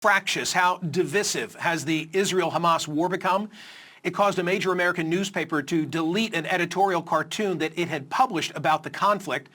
Fractious, how divisive has the Israel-Hamas war become? It caused a major American newspaper to delete an editorial cartoon that it had published about the conflict.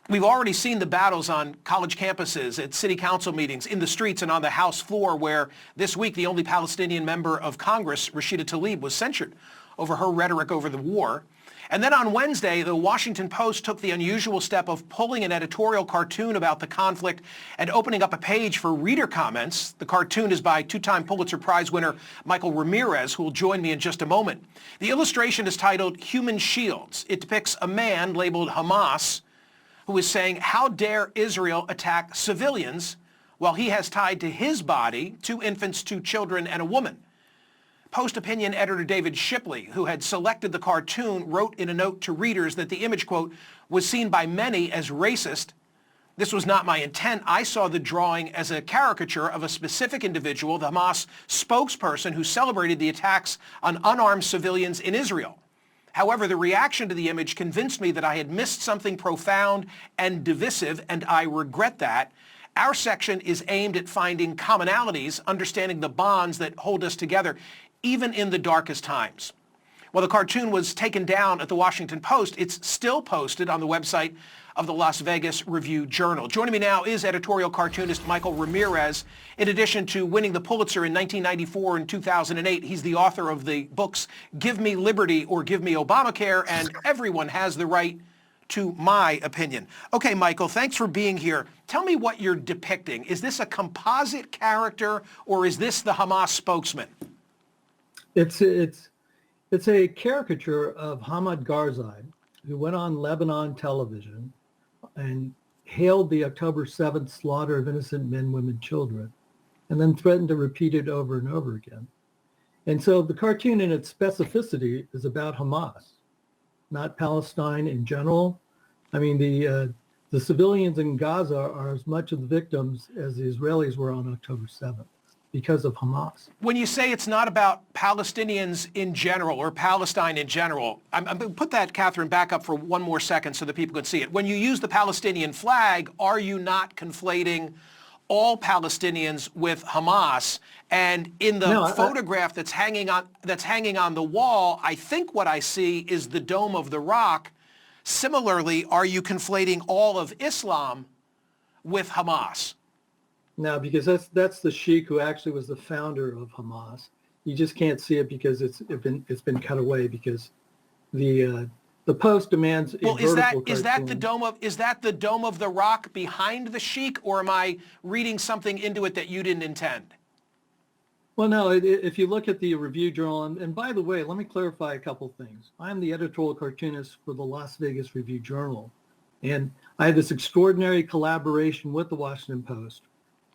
We've already seen the battles on college campuses, at city council meetings, in the streets, and on the House floor, where this week the only Palestinian member of Congress, Rashida Tlaib, was censured over her rhetoric over the war. And then on Wednesday, the Washington Post took the unusual step of pulling an editorial cartoon about the conflict and opening up a page for reader comments. The cartoon is by two-time Pulitzer Prize winner Michael Ramirez, who will join me in just a moment. The illustration is titled Human Shields. It depicts a man labeled Hamas who is saying, "How dare Israel attack civilians," while he has tied to his body 2 infants, 2 children, and a woman. Post opinion editor David Shipley, who had selected the cartoon, wrote in a note to readers that the image, quote, was seen by many as racist. "This was not my intent. I saw the drawing as a caricature of a specific individual, the Hamas spokesperson who celebrated the attacks on unarmed civilians in Israel. However, the reaction to the image convinced me that I had missed something profound and divisive, and I regret that. Our section is aimed at finding commonalities, understanding the bonds that hold us together, even in the darkest times." While the cartoon was taken down at the Washington Post, it's still posted on the website of the Las Vegas Review-Journal. Joining me now is editorial cartoonist Michael Ramirez. In addition to winning the Pulitzer in 1994 and 2008, he's the author of the books Give Me Liberty or Give Me Obamacare and Everyone Has the Right to My Opinion. Okay, Michael, thanks for being here. Tell me what you're depicting. Is this a composite character or is this the Hamas spokesman? It's a caricature of Hamad Karzai, who went on Lebanon television and hailed the October 7th slaughter of innocent men, women, children, and then threatened to repeat it over and over again. And so the cartoon in its specificity is about Hamas, not Palestine in general. I mean, the civilians in Gaza are as much of the victims as the Israelis were on October 7th. Because of Hamas. When you say it's not about Palestinians in general or Palestine in general, I'm going to put that, Catherine, back up for one more second so that people can see it. When you use the Palestinian flag, are you not conflating all Palestinians with Hamas? And in the photograph that's hanging on the wall, I think what I see is the Dome of the Rock. Similarly, are you conflating all of Islam with Hamas? No, because that's the sheikh who actually was the founder of Hamas. You just can't see it because it's been cut away because the Post demands. Well, is that the Dome of the Rock behind the sheikh, or am I reading something into it that you didn't intend? Well, no. If you look at the Review Journal, and by the way, let me clarify a couple things. I'm the editorial cartoonist for the Las Vegas Review Journal, and I have this extraordinary collaboration with the Washington Post,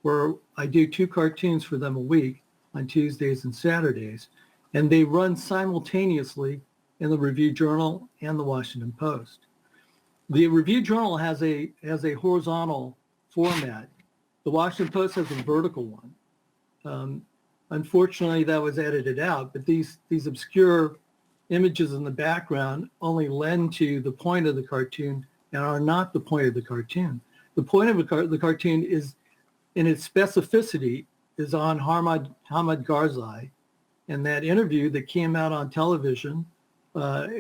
where I do 2 cartoons for them a week on Tuesdays and Saturdays, and they run simultaneously in the Review Journal and the Washington Post. The Review Journal has a horizontal format. The Washington Post has a vertical one. Unfortunately, that was edited out, but these obscure images in the background only lend to the point of the cartoon and are not the point of the cartoon. The point of the cartoon is, in its specificity, is on Hamad Karzai, and that interview that came out on television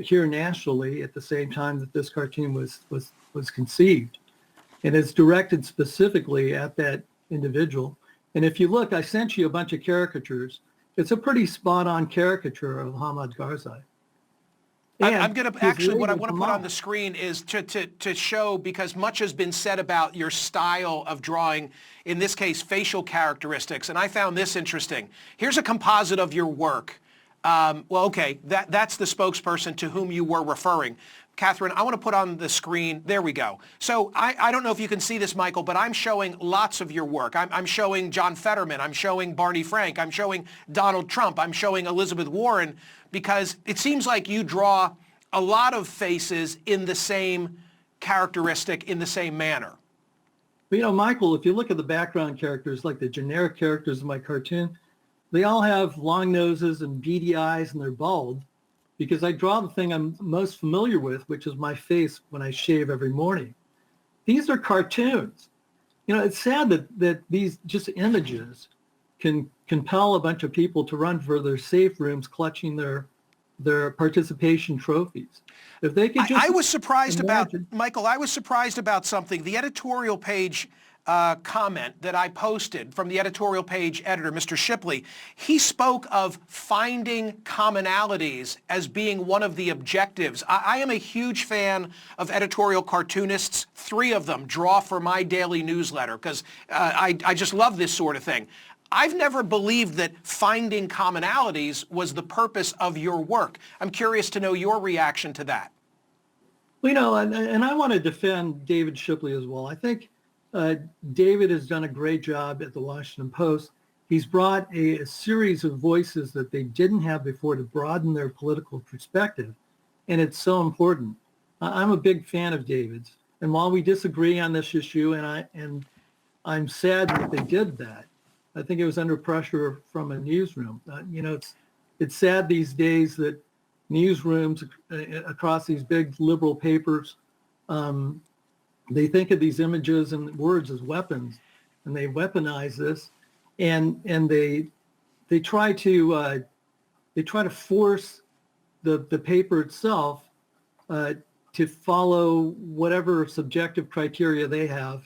here nationally at the same time that this cartoon was conceived, and it's directed specifically at that individual. And if you look, I sent you a bunch of caricatures. It's a pretty spot-on caricature of Hamad Karzai. I'm going to actually, what I want to put on the screen is to show, because much has been said about your style of drawing, in this case, facial characteristics. And I found this interesting. Here's a composite of your work. Well, okay, that's the spokesperson to whom you were referring. Catherine, I want to put on the screen, there we go. So I don't know if you can see this, Michael, but I'm showing lots of your work. I'm showing John Fetterman, I'm showing Barney Frank, I'm showing Donald Trump, I'm showing Elizabeth Warren, because it seems like you draw a lot of faces in the same characteristic, in the same manner. You know, Michael, if you look at the background characters, like the generic characters in my cartoon, they all have long noses and beady eyes and they're bald, because I draw the thing I'm most familiar with, which is my face when I shave every morning. These are cartoons. You know, it's sad that these just images can compel a bunch of people to run for their safe rooms clutching their participation trophies. If they could just I was surprised imagine, about, Michael, I was surprised about something. The editorial page comment that I posted from the editorial page editor, Mr. Shipley, he spoke of finding commonalities as being one of the objectives. I am a huge fan of editorial cartoonists. 3 of them draw for my daily newsletter because I just love this sort of thing. I've never believed that finding commonalities was the purpose of your work. I'm curious to know your reaction to that. well, and I want to defend David Shipley as well. I think David has done a great job at the Washington Post. He's brought a series of voices that they didn't have before to broaden their political perspective, and it's so important. I'm a big fan of David's, and while we disagree on this issue, and I'm sad that they did that. I think it was under pressure from a newsroom. It's sad these days that newsrooms across these big liberal papers, they think of these images and words as weapons, and they weaponize this, and they try to force the paper itself to follow whatever subjective criteria they have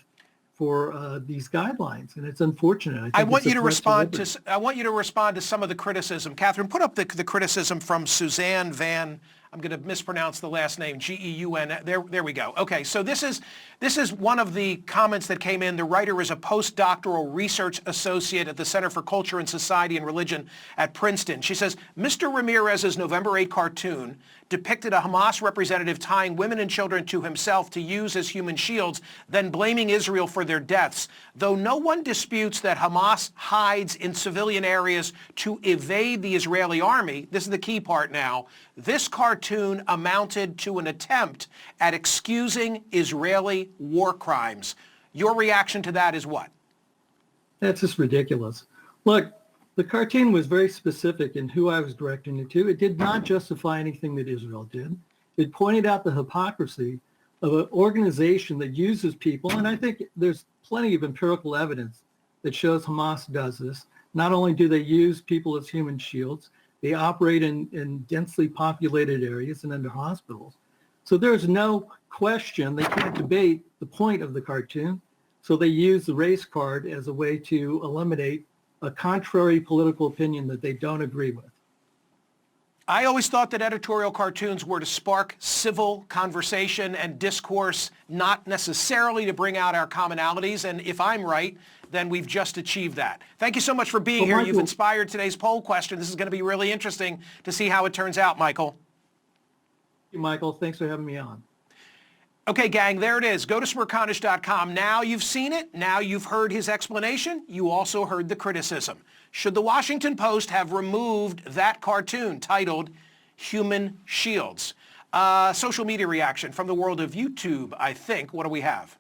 for these guidelines, and it's unfortunate. I want you to respond to some of the criticism. Catherine, put up the criticism from Suzanne Van. I'm going to mispronounce the last name, Geun. There we go. Okay, so this is one of the comments that came in. The writer is a postdoctoral research associate at the Center for Culture and Society and Religion at Princeton. She says, Mr. Ramirez's November 8 cartoon depicted a Hamas representative tying women and children to himself to use as human shields, then blaming Israel for their deaths. Though no one disputes that Hamas hides in civilian areas to evade the Israeli army, this is the key part now, this cartoon amounted to an attempt at excusing Israeli war crimes. Your reaction to that is what? That's just ridiculous. Look, the cartoon was very specific in who I was directing it to. It did not justify anything that Israel did. It pointed out the hypocrisy of an organization that uses people, and I think there's plenty of empirical evidence that shows Hamas does this. Not only do they use people as human shields, they operate in densely populated areas and under hospitals. So there's no question, they can't debate the point of the cartoon. So they use the race card as a way to eliminate a contrary political opinion that they don't agree with. I always thought that editorial cartoons were to spark civil conversation and discourse, not necessarily to bring out our commonalities. And if I'm right, then we've just achieved that. Thank you so much for being here. You've inspired today's poll question. This is going to be really interesting to see how it turns out, Michael. Thank you, Michael. Thanks for having me on. Okay, gang, there it is. Go to Smerconish.com. Now you've seen it. Now you've heard his explanation. You also heard the criticism. Should the Washington Post have removed that cartoon titled Human Shields? Social media reaction from the world of YouTube, I think. What do we have?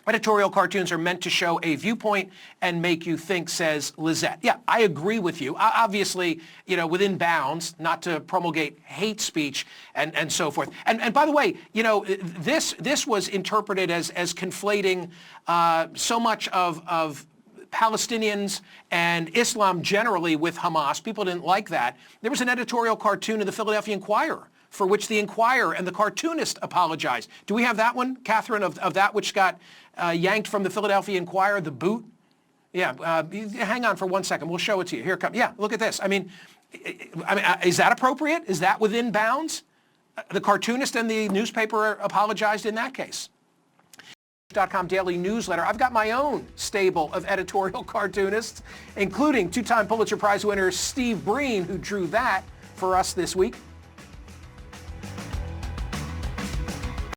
Editorial cartoons are meant to show a viewpoint and make you think, says Lizette. Yeah, I agree with you. Obviously, within bounds, not to promulgate hate speech and so forth. And by the way, this was interpreted as conflating so much of Palestinians and Islam generally with Hamas. People didn't like that. There was an editorial cartoon in the Philadelphia Inquirer for which the Inquirer and the Cartoonist apologized. Do we have that one, Catherine, of that which got yanked from the Philadelphia Inquirer, the boot? Yeah, hang on for 1 second. We'll show it to you. Here it comes. Yeah, look at this. I mean, is that appropriate? Is that within bounds? The Cartoonist and the newspaper apologized in that case. .com daily newsletter. I've got my own stable of editorial cartoonists, including 2-time Pulitzer Prize winner Steve Breen, who drew that for us this week.